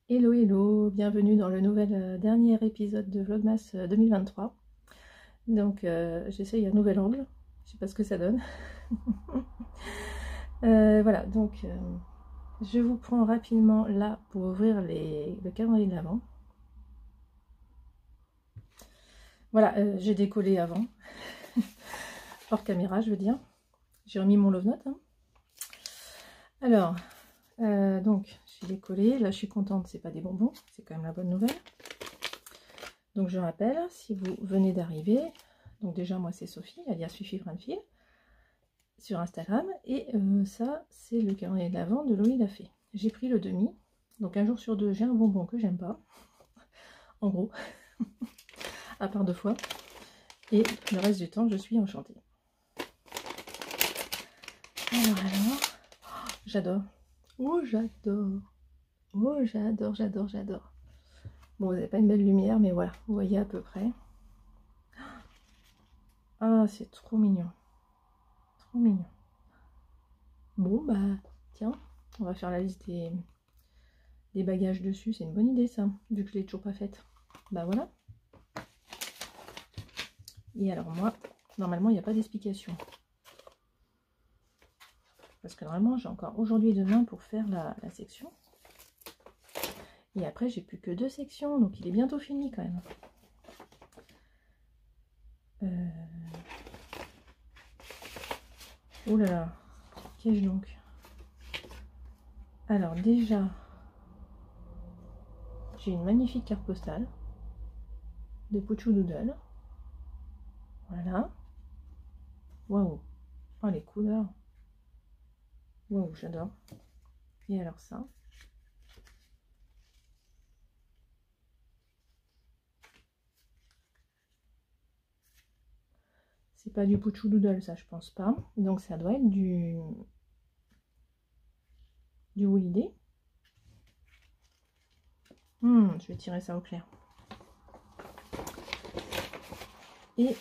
Hello hello, bienvenue dans le dernier épisode de Vlogmas 2023. Donc j'essaye un nouvel angle, je sais pas ce que ça donne. Voilà, donc je vous prends rapidement là pour ouvrir le calendrier de l'Avent. Voilà, j'ai décollé avant, hors caméra je veux dire. J'ai remis mon love note. Hein. Alors, donc j'ai décollé, là je suis contente, c'est pas des bonbons, c'est quand même la bonne nouvelle. Donc je rappelle, si vous venez d'arriver, donc déjà moi c'est Sophie, alias Fifi Fil sur Instagram, et ça c'est le calendrier de l'Avent de Loïc l'a fait. J'ai pris le demi, donc un jour sur deux j'ai un bonbon que j'aime pas, en gros, à part 2 fois, et le reste du temps je suis enchantée. Alors, oh, j'adore, oh j'adore, oh j'adore. Bon, vous n'avez pas une belle lumière, mais voilà, vous voyez à peu près. Ah, c'est trop mignon. Trop mignon. Bon, bah, tiens, on va faire la liste des bagages dessus. C'est une bonne idée, ça, vu que je l'ai toujours pas faite. Bah voilà. Et alors, moi, normalement, il n'y a pas d'explication. Parce que normalement, j'ai encore aujourd'hui et demain pour faire la section. Et après, j'ai plus que 2 sections, donc il est bientôt fini quand même. Oh là là, qu'ai-je donc? Alors déjà, j'ai une magnifique carte postale de Pochou Doodle. Voilà. Waouh. Oh les couleurs. Waouh, j'adore. Et alors ça. C'est pas du Pochou Doodle, ça je pense pas. Donc ça doit être du Woolidé. Je vais tirer ça au clair. Et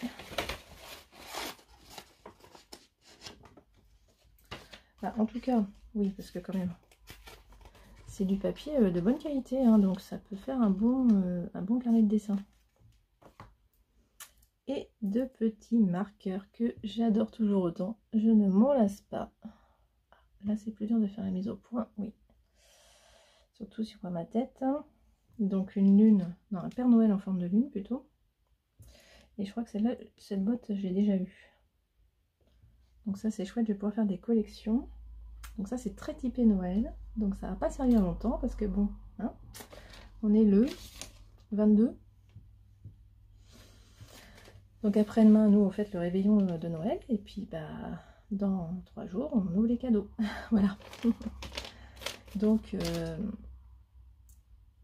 bah, en tout cas, oui, parce que quand même, c'est du papier de bonne qualité, hein, donc ça peut faire un bon carnet de dessin. Et 2 petits marqueurs que j'adore toujours autant. Je ne m'en lasse pas. Là, c'est plus dur de faire la mise au point, oui. Surtout sur ma tête. Donc une lune, non, un Père Noël en forme de lune plutôt. Et je crois que celle-là, cette boîte, j'ai déjà eu. Donc ça, c'est chouette, je vais pouvoir faire des collections. Donc ça, c'est très typé Noël. Donc ça va pas servir longtemps parce que bon, hein, on est le 22. Donc après-demain, nous, on fête le réveillon de Noël. Et puis, bah, dans 3 jours, on ouvre les cadeaux. Voilà.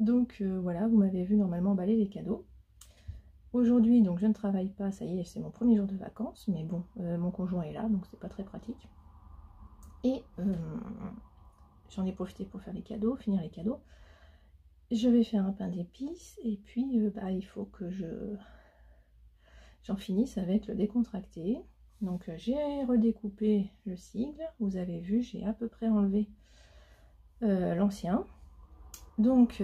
Donc voilà, vous m'avez vu normalement emballer les cadeaux. Aujourd'hui, donc je ne travaille pas, ça y est, c'est mon premier jour de vacances, mais bon, mon conjoint est là, donc c'est pas très pratique. Et j'en ai profité pour faire les cadeaux, finir les cadeaux. Je vais faire un pain d'épices, et puis bah, il faut que j'en finisse avec le décontracté. Donc j'ai redécoupé le sigle, vous avez vu, j'ai à peu près enlevé l'ancien. Donc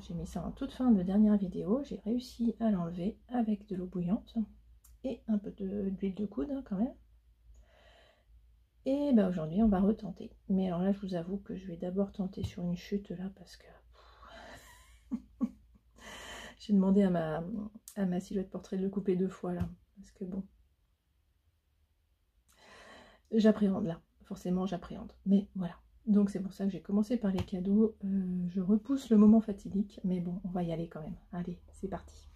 j'ai mis ça en toute fin de dernière vidéo, j'ai réussi à l'enlever avec de l'eau bouillante et un peu d'huile de coude hein, quand même. Et bah aujourd'hui on va retenter. Mais alors là je vous avoue que je vais d'abord tenter sur une chute là parce que j'ai demandé à ma silhouette portrait de le couper 2 fois là. Parce que bon, j'appréhende là, forcément j'appréhende. Mais voilà. Donc c'est pour ça que j'ai commencé par les cadeaux. Je repousse le moment fatidique, mais bon, on va y aller quand même. Allez, c'est parti.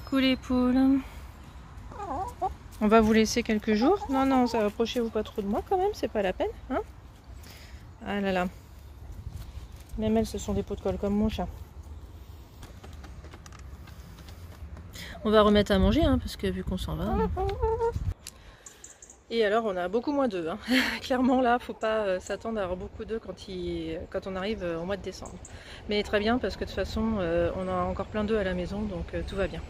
Coucou les poules. On va vous laisser quelques jours. Non, non, approchez-vous pas trop de moi quand même, c'est pas la peine. Hein, ah là là. Même elles, ce sont des pots de colle comme mon chat. On va remettre à manger, hein, parce que vu qu'on s'en va. Et alors on a beaucoup moins d'œufs, hein. Clairement là, faut pas s'attendre à avoir beaucoup d'œufs quand on arrive au mois de décembre. Mais très bien parce que de toute façon on a encore plein d'œufs à la maison, donc tout va bien.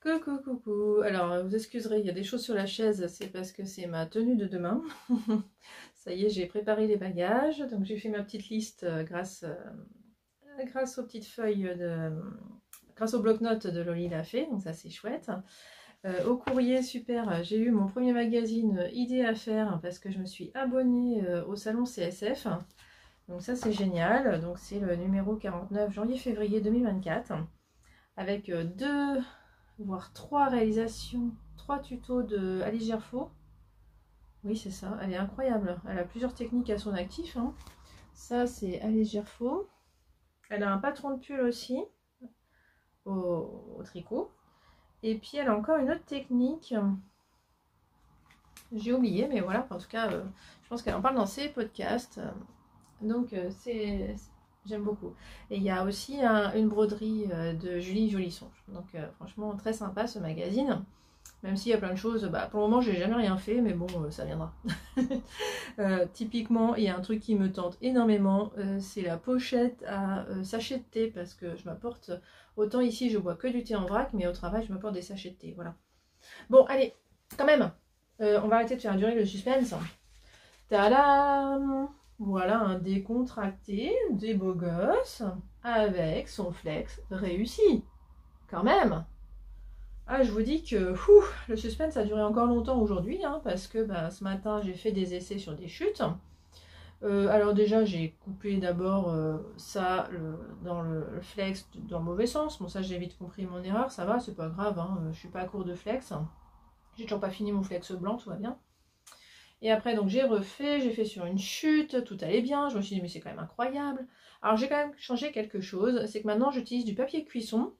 Coucou, coucou. Alors vous excuserez, il y a des choses sur la chaise, c'est parce que c'est ma tenue de demain. Ça y est, j'ai préparé les bagages, donc j'ai fait ma petite liste grâce aux petites feuilles grâce au bloc-notes de Loli l'a fait, donc ça c'est chouette. Au courrier, super, j'ai eu mon premier magazine idée à faire parce que je me suis abonnée au salon CSF. Donc ça c'est génial, donc c'est le numéro 49 janvier-février 2024 avec 2 voire 3 réalisations, 3 tutos de Alice Gerfaux. Oui c'est ça, elle est incroyable, elle a plusieurs techniques à son actif, hein. Ça c'est Alice Gerfaux. Elle a un patron de pull aussi au tricot. Et puis elle a encore une autre technique. J'ai oublié, mais voilà, en tout cas, je pense qu'elle en parle dans ses podcasts. Donc j'aime beaucoup. Et il y a aussi une broderie de Julie Jolisson. Donc franchement, très sympa ce magazine. Même s'il y a plein de choses, bah, pour le moment, j'ai jamais rien fait, mais bon, ça viendra. Typiquement, il y a un truc qui me tente énormément, c'est la pochette à sachet de thé, parce que je m'apporte, autant ici je bois que du thé en vrac, mais au travail je m'apporte des sachets de thé, voilà. Bon, allez, quand même, on va arrêter de faire durer le suspense. Tadam! Voilà un décontracté, des beaux gosses, avec son flex réussi, quand même. Ah, je vous dis que le suspense a duré encore longtemps aujourd'hui, hein, parce que bah, ce matin j'ai fait des essais sur des chutes. Alors déjà j'ai coupé d'abord ça dans le flex dans le mauvais sens. Bon ça j'ai vite compris mon erreur, ça va, c'est pas grave, hein, je suis pas à court de flex. J'ai toujours pas fini mon flex blanc, tout va bien. Et après donc j'ai refait, j'ai fait sur une chute, tout allait bien, je me suis dit mais c'est quand même incroyable. Alors j'ai quand même changé quelque chose, c'est que maintenant j'utilise du papier cuisson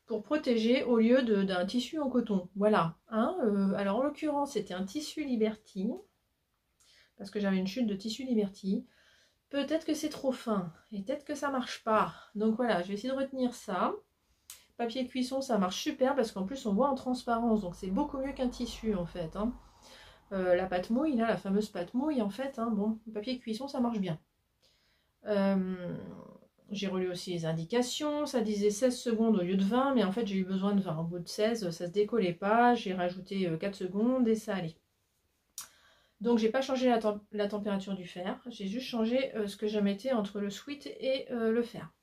pour protéger au lieu d'un tissu en coton. Voilà. Hein, alors en l'occurrence, c'était un tissu Liberty, parce que j'avais une chute de tissu Liberty. Peut-être que c'est trop fin, et peut-être que ça marche pas. Donc voilà, je vais essayer de retenir ça. Papier cuisson, ça marche super, parce qu'en plus on voit en transparence, donc c'est beaucoup mieux qu'un tissu en fait. Hein. La pâte mouille, là, la fameuse pâte mouille, en fait, hein, bon, le papier cuisson, ça marche bien. J'ai relu aussi les indications, ça disait 16 secondes au lieu de 20, mais en fait j'ai eu besoin de 20. Au bout de 16, ça se décollait pas, j'ai rajouté 4 secondes et ça allait. Donc j'ai pas changé la température du fer, j'ai juste changé ce que je mettais entre le sweat et le fer.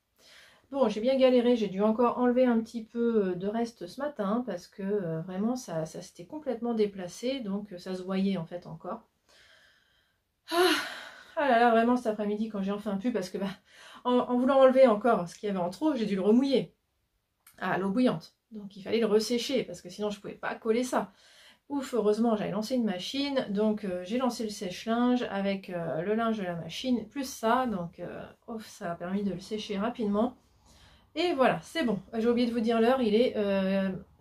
Bon, j'ai bien galéré, j'ai dû encore enlever un petit peu de reste ce matin, parce que vraiment ça s'était complètement déplacé, donc ça se voyait en fait encore. Ah là là, vraiment cet après-midi quand j'ai enfin pu, parce que bah, en voulant enlever encore ce qu'il y avait en trop, j'ai dû le remouiller à l'eau bouillante. Donc il fallait le ressécher, parce que sinon je ne pouvais pas coller ça. Ouf, heureusement j'avais lancé une machine, donc j'ai lancé le sèche-linge avec le linge de la machine, plus ça, donc ça a permis de le sécher rapidement. Et voilà, c'est bon. J'ai oublié de vous dire l'heure, il est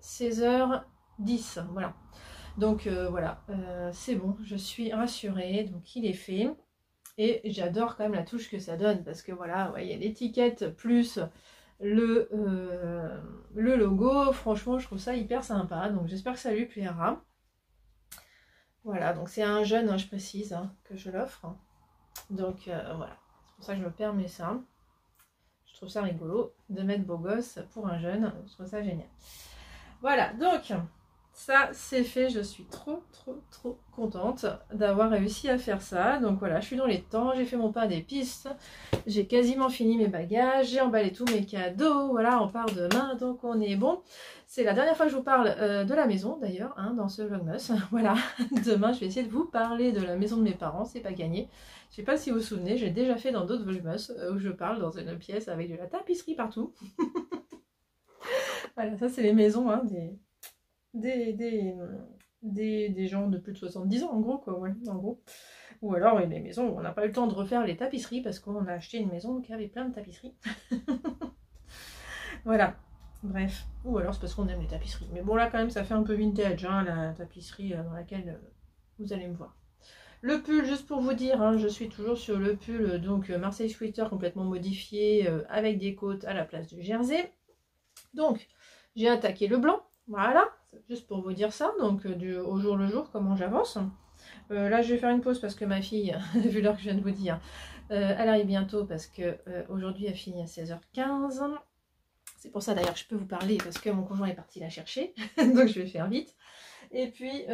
16h10, voilà. Donc voilà, c'est bon, je suis rassurée, donc il est fait. Et j'adore quand même la touche que ça donne, parce que voilà, il y a l'étiquette plus le logo. Franchement, je trouve ça hyper sympa, donc j'espère que ça lui plaira. Voilà, donc c'est un jeune, hein, je précise, hein, que je l'offre. Donc voilà, c'est pour ça que je me permets ça. Je trouve ça rigolo de mettre beau gosse pour un jeune, je trouve ça génial. Voilà, donc ça c'est fait, je suis trop contente d'avoir réussi à faire ça. Donc voilà, je suis dans les temps, j'ai fait mon pain d'épices, j'ai quasiment fini mes bagages, j'ai emballé tous mes cadeaux, voilà, on part demain, donc on est bon. C'est la dernière fois que je vous parle de la maison d'ailleurs, hein, dans ce vlogmas. Voilà, demain je vais essayer de vous parler de la maison de mes parents, c'est pas gagné. Je sais pas si vous vous souvenez, j'ai déjà fait dans d'autres vlogmas où je parle dans une pièce avec de la tapisserie partout. Voilà, ça c'est les maisons, hein, des gens de plus de 70 ans en gros quoi, ouais, en gros. Ou alors les maisons où on n'a pas eu le temps de refaire les tapisseries parce qu'on a acheté une maison qui avait plein de tapisseries. Voilà, bref. Ou alors c'est parce qu'on aime les tapisseries. Mais bon là quand même ça fait un peu vintage, hein, la tapisserie dans laquelle vous allez me voir. Le pull, juste pour vous dire, hein, je suis toujours sur le pull donc Marseille Sweater complètement modifié avec des côtes à la place du jersey. Donc j'ai attaqué le blanc. Voilà, juste pour vous dire ça, donc au jour le jour, comment j'avance. Là, je vais faire une pause parce que ma fille, vu l'heure que je viens de vous dire, elle arrive bientôt parce que aujourd'hui, elle finit à 16h15. C'est pour ça d'ailleurs que je peux vous parler parce que mon conjoint est parti la chercher, donc je vais faire vite. Et puis,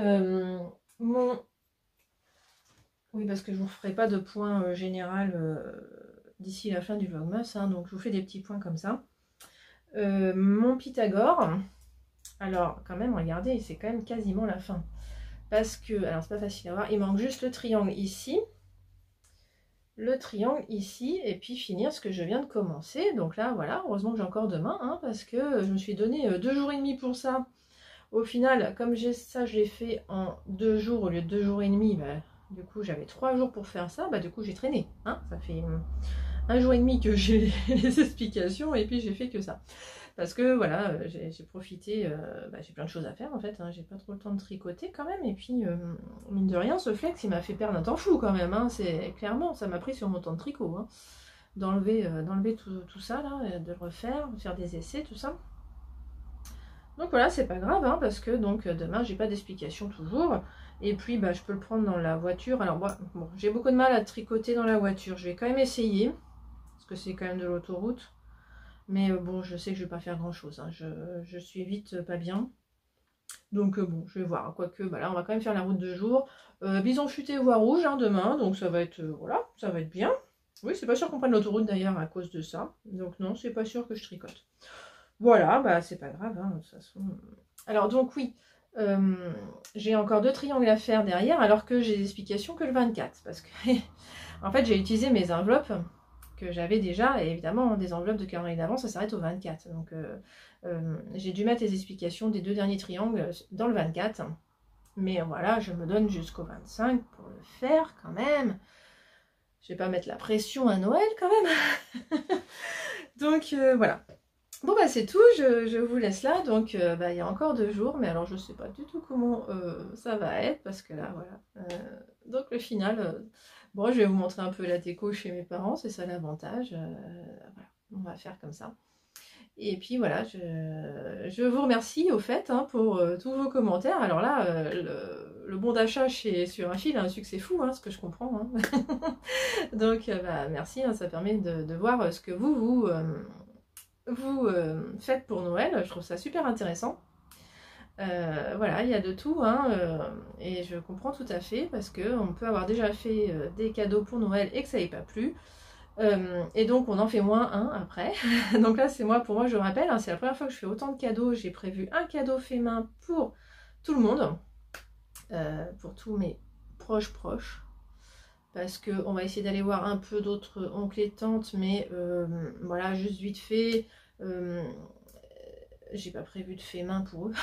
oui, parce que je ne vous ferai pas de point général d'ici la fin du vlogmas, hein, donc je vous fais des petits points comme ça. Mon Pythagore, alors quand même, regardez, c'est quand même quasiment la fin. Parce que, alors c'est pas facile à voir, il manque juste le triangle ici, et puis finir ce que je viens de commencer. Donc là, voilà, heureusement que j'ai encore demain, hein, parce que je me suis donné 2 jours et demi pour ça. Au final, comme j'ai ça, je l'ai fait en 2 jours au lieu de 2 jours et demi, bah, du coup j'avais 3 jours pour faire ça, bah du coup j'ai traîné, hein, ça fait 1 jour et demi que j'ai les explications et puis j'ai fait que ça. Parce que voilà, j'ai profité, bah, j'ai plein de choses à faire en fait, hein, j'ai pas trop le temps de tricoter quand même, et puis mine de rien, ce flex il m'a fait perdre un temps fou quand même, hein, c'est clairement, ça m'a pris sur mon temps de tricot, hein, d'enlever tout ça là, de le refaire, de faire des essais, tout ça. Donc voilà, c'est pas grave, hein, parce que donc demain j'ai pas d'explication toujours, et puis bah, je peux le prendre dans la voiture. Alors bon, j'ai beaucoup de mal à tricoter dans la voiture, je vais quand même essayer, parce que c'est quand même de l'autoroute. Mais bon, je sais que je vais pas faire grand chose, hein. Je suis vite pas bien. Donc bon, je vais voir. Quoique, bah là, on va quand même faire la route de jour. Bison futé voie rouge, hein, demain. Donc ça va être, voilà, ça va être bien. Oui, c'est pas sûr qu'on prenne l'autoroute d'ailleurs à cause de ça. Donc non, c'est pas sûr que je tricote. Voilà, bah c'est pas grave, hein, de toute façon. Alors donc oui, j'ai encore 2 triangles à faire derrière, alors que j'ai des explications que le 24. Parce que, en fait, j'ai utilisé mes enveloppes que j'avais déjà, et évidemment des enveloppes de calendrier d'avance ça s'arrête au 24, donc j'ai dû mettre les explications des 2 derniers triangles dans le 24, mais voilà, je me donne jusqu'au 25 pour le faire quand même, je vais pas mettre la pression à Noël quand même. Donc voilà, bon bah c'est tout, je vous laisse là, donc bah, il y a encore 2 jours, mais alors je sais pas du tout comment ça va être, parce que là voilà, donc le final, bon, je vais vous montrer un peu la déco chez mes parents, c'est ça l'avantage. Voilà, on va faire comme ça. Et puis voilà, je vous remercie au fait, hein, pour tous vos commentaires. Alors là, le bon d'achat sur un fil a un succès fou, hein, ce que je comprends, hein. Donc bah, merci, hein, ça permet de voir ce que vous faites pour Noël. Je trouve ça super intéressant. Voilà, il y a de tout, hein, et je comprends tout à fait, parce qu'on peut avoir déjà fait des cadeaux pour Noël et que ça n'ait pas plu, et donc on en fait moins un après. Donc là, pour moi, je rappelle, hein, c'est la première fois que je fais autant de cadeaux. J'ai prévu un cadeau fait main pour tout le monde, pour tous mes proches, parce qu'on va essayer d'aller voir un peu d'autres oncles et tantes, mais voilà, juste vite fait. J'ai pas prévu de fait main pour eux,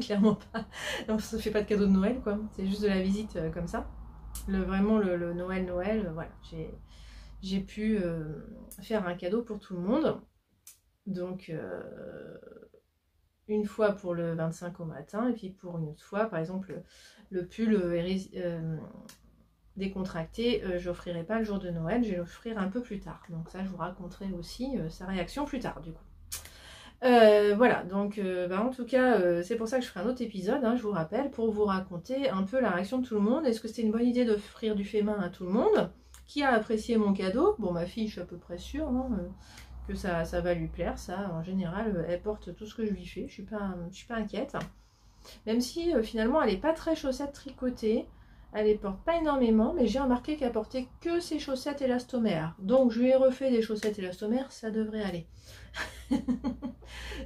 clairement pas. Donc ça fait pas de cadeau de Noël, quoi. C'est juste de la visite comme ça. Vraiment le Noël, voilà. J'ai pu faire un cadeau pour tout le monde. Donc une fois pour le 25 au matin, et puis pour une autre fois, par exemple, le pull décontracté, j'offrirai pas le jour de Noël, je vais l'offrir un peu plus tard. Donc ça, je vous raconterai aussi sa réaction plus tard, du coup. Voilà, donc bah, en tout cas, c'est pour ça que je ferai un autre épisode, hein, je vous rappelle, pour vous raconter un peu la réaction de tout le monde. Est-ce que c'était une bonne idée d'offrir du fait main à tout le monde? Qui a apprécié mon cadeau? Bon, ma fille, je suis à peu près sûre, hein, que ça va lui plaire, ça. En général, elle porte tout ce que je lui fais, je suis pas inquiète. Même si finalement, elle n'est pas très chaussette tricotée, elle les porte pas énormément, mais j'ai remarqué qu'elle portait que ses chaussettes élastomères. Donc je lui ai refait des chaussettes élastomères, ça devrait aller.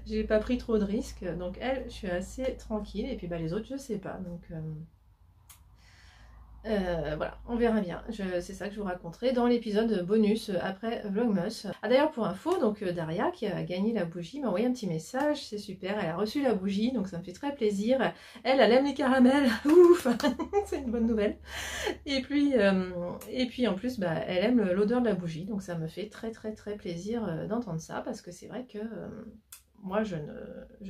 J'ai pas pris trop de risques, donc elle, je suis assez tranquille, et puis bah, les autres, je sais pas, donc voilà, on verra bien. C'est ça que je vous raconterai dans l'épisode bonus après Vlogmas. Ah d'ailleurs, pour info, donc Daria qui a gagné la bougie m'a envoyé un petit message, c'est super, elle a reçu la bougie, donc ça me fait très plaisir. Elle aime les caramels, ouf. C'est une bonne nouvelle. Et puis en plus, bah, elle aime l'odeur de la bougie, donc ça me fait très plaisir d'entendre ça, parce que c'est vrai que moi je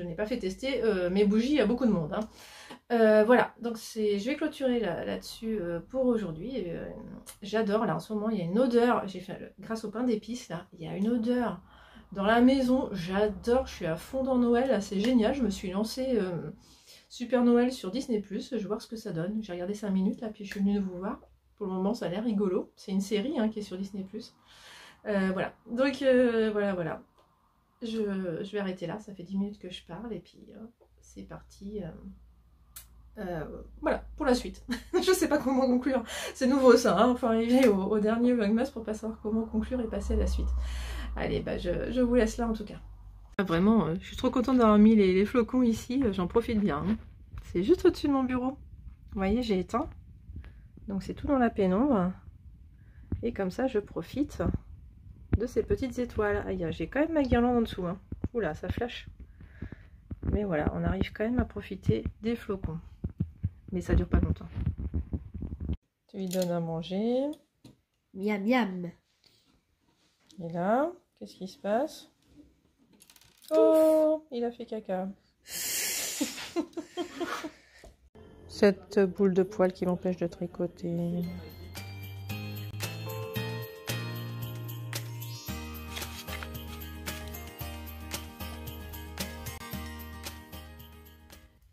n'ai pas fait tester mes bougies à beaucoup de monde, hein. Voilà, donc je vais clôturer là-dessus pour aujourd'hui. J'adore, là en ce moment il y a une odeur, j'ai fait grâce au pain d'épices là, il y a une odeur dans la maison. J'adore, je suis à fond dans Noël, là c'est génial. Je me suis lancée Super Noël sur Disney+, je vais voir ce que ça donne. J'ai regardé 5 minutes là, puis je suis venue vous voir. Pour le moment ça a l'air rigolo, c'est une série hein, qui est sur Disney+. Voilà, donc voilà. Je vais arrêter là, ça fait 10 minutes que je parle et puis c'est parti. Voilà, pour la suite. Je sais pas comment conclure, c'est nouveau ça, hein. Enfin arriver au dernier Vlogmas pour pas savoir comment conclure et passer à la suite. Allez, bah je vous laisse là en tout cas. Vraiment, je suis trop contente d'avoir mis les flocons ici, j'en profite bien. Hein. C'est juste au-dessus de mon bureau. Vous voyez, j'ai éteint. Donc c'est tout dans la pénombre. Et comme ça, je profite de ces petites étoiles. Aïe, j'ai quand même ma guirlande en dessous. Hein. Oula, ça flash. Mais voilà, on arrive quand même à profiter des flocons. Mais ça dure pas longtemps. Tu lui donnes à manger. Miam miam. Et là, qu'est-ce qui se passe? Oh, il a fait caca. Cette boule de poil qui l'empêche de tricoter.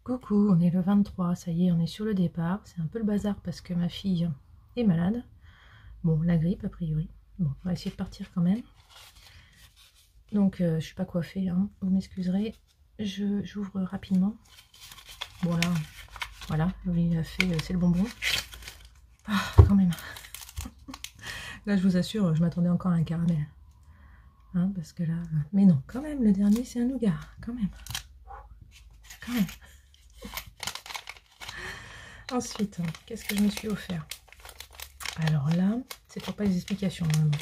Coucou, on est le 23, ça y est, on est sur le départ. C'est un peu le bazar parce que ma fille est malade. Bon, la grippe a priori. Bon, on va essayer de partir quand même. Donc, je suis pas coiffée, hein. Vous m'excuserez. J'ouvre rapidement. Bon là, voilà, il a fait, c'est le bonbon. Ah, quand même. Là, je vous assure, je m'attendais encore à un caramel. Hein, parce que là... Mais non, quand même, le dernier, c'est un nougat. Quand même. Quand même. Ensuite, qu'est-ce que je me suis offert? Alors là, c'est pour pas les explications, normalement.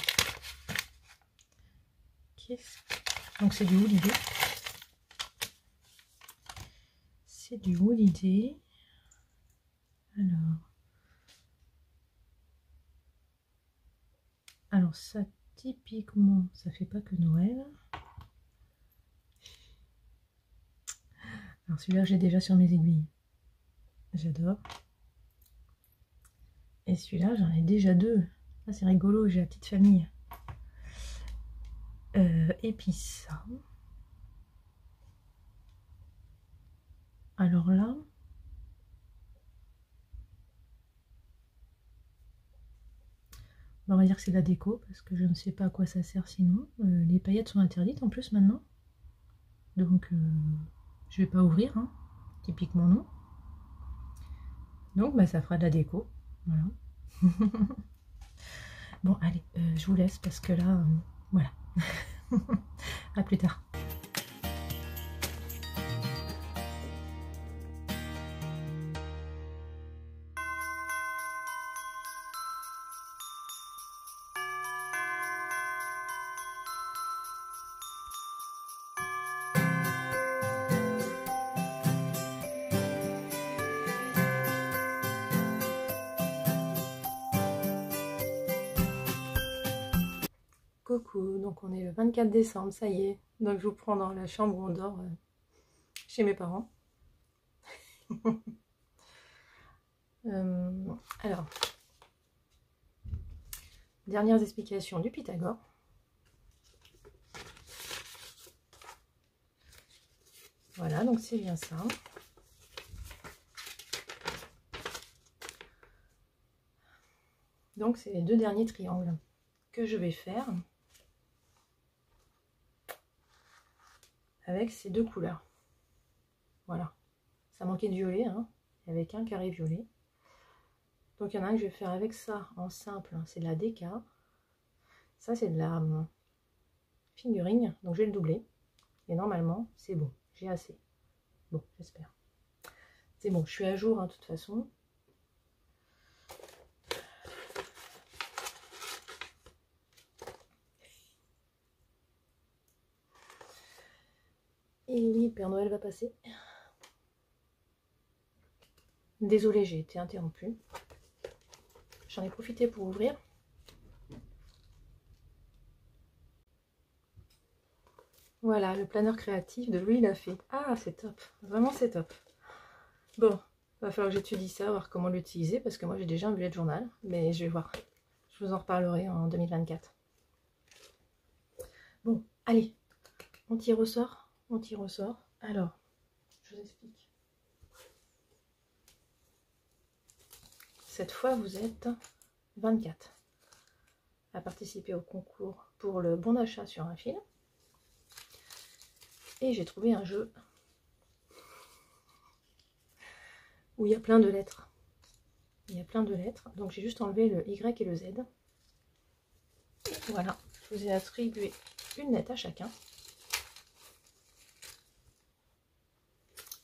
Donc, c'est du Holiday. C'est du Holiday. Alors ça, typiquement, ça fait pas que Noël. Alors celui-là, j'ai déjà sur mes aiguilles. J'adore. Et celui-là, j'en ai déjà deux. Ah, c'est rigolo, j'ai la petite famille. Et puis ça. Alors là... on va dire que c'est de la déco, parce que je ne sais pas à quoi ça sert sinon. Les paillettes sont interdites en plus maintenant. Donc, je vais pas ouvrir, hein. Typiquement non. Donc, bah, ça fera de la déco. Voilà. Bon, allez, je vous laisse parce que là, voilà. À plus tard. Coucou, donc on est le 24 décembre, ça y est. Donc je vous prends dans la chambre où on dort chez mes parents. Alors, dernières explications du Pythagore. Voilà, donc c'est bien ça. Donc c'est les deux derniers triangles que je vais faire avec ces deux couleurs. Voilà, ça manquait de violet, hein, avec un carré violet. Donc il y en a un que je vais faire avec ça en simple, c'est de la DK. Ça c'est de la fingering, donc je vais le doubler. Et normalement c'est bon, j'ai assez. Bon, j'espère. C'est bon, je suis à jour hein, de toute façon. Et oui, Père Noël va passer. Désolée, j'ai été interrompue. J'en ai profité pour ouvrir. Voilà, le planeur créatif de Louis Lafay. Ah, c'est top. Vraiment, c'est top. Bon, va falloir que j'étudie ça, voir comment l'utiliser, parce que moi, j'ai déjà un bullet journal. Mais je vais voir. Je vous en reparlerai en 2024. Bon, allez, On tire au sort. On tire au sort. Alors, je vous explique. Cette fois, vous êtes 24 à participer au concours pour le bon d'achat sur un fil. Et j'ai trouvé un jeu où il y a plein de lettres. Il y a plein de lettres. Donc j'ai juste enlevé le Y et le Z. Et voilà, je vous ai attribué une lettre à chacun.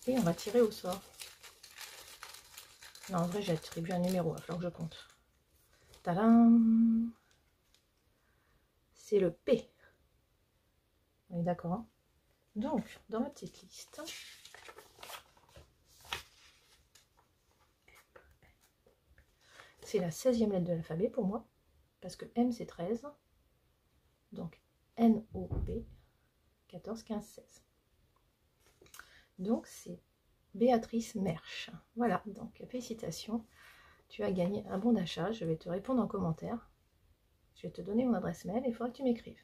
Et on va tirer au sort. Non, en vrai, j'ai attribué un numéro, il va falloir que je compte. Tadam! C'est le P. On est d'accord, hein? Donc, dans ma petite liste, c'est la 16e lettre de l'alphabet pour moi, parce que M c'est 13. Donc, N-O-P, 14, 15, 16. Donc, c'est Béatrice Mersch. Voilà, donc félicitations. Tu as gagné un bon d'achat. Je vais te répondre en commentaire. Je vais te donner mon adresse mail et il faudra que tu m'écrives.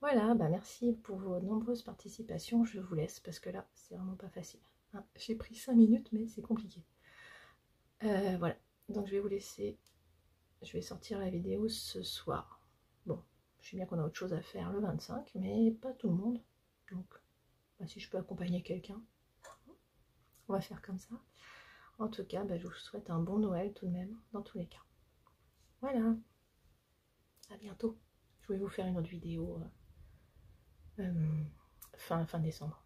Voilà, bah merci pour vos nombreuses participations. Je vous laisse parce que là, c'est vraiment pas facile. Hein, j'ai pris 5 minutes, mais c'est compliqué. Voilà, donc je vais vous laisser. Je vais sortir la vidéo ce soir. Bon, je sais bien qu'on a autre chose à faire le 25, mais pas tout le monde. Donc, bah, si je peux accompagner quelqu'un, on va faire comme ça. En tout cas, bah, je vous souhaite un bon Noël tout de même, dans tous les cas. Voilà, à bientôt. Je vais vous faire une autre vidéo fin décembre.